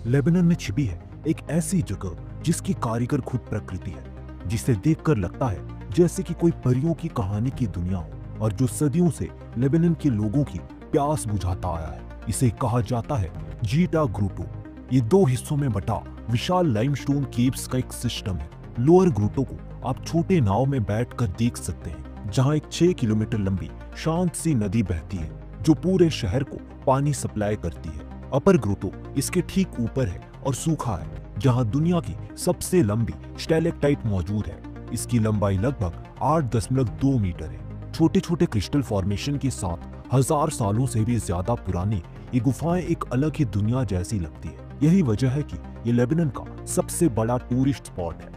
Lebanon में छिपी है एक ऐसी जगह जिसकी कारीगर खुद प्रकृति है, जिसे देखकर लगता है जैसे कि कोई परियों की कहानी की दुनिया हो और जो सदियों से लेबनान के लोगों की प्यास बुझाता आया है। इसे कहा जाता है जीटा ग्रूटो। ये दो हिस्सों में बटा विशाल लाइमस्टोन केव्स का एक सिस्टम है। लोअर ग्रूटो को आप छोटे नाव में बैठकर देख सकते हैं, जहां एक 6 किलोमीटर लंबी शांत सी नदी बहती है जो पूरे शहर को पानी सप्लाई करती है। अपर ग्रूटो इसके ठीक ऊपर है और सूखा है, जहां दुनिया की सबसे लंबी स्टैलेक्टाइट मौजूद है। इसकी लंबाई लगभग 8.2 मीटर है। छोटे छोटे क्रिस्टल फॉर्मेशन के साथ 1000 सालों से भी ज्यादा पुरानी ये गुफाएं एक अलग ही दुनिया जैसी लगती है। यही वजह है कि ये लेबनान का सबसे बड़ा टूरिस्ट स्पॉट है।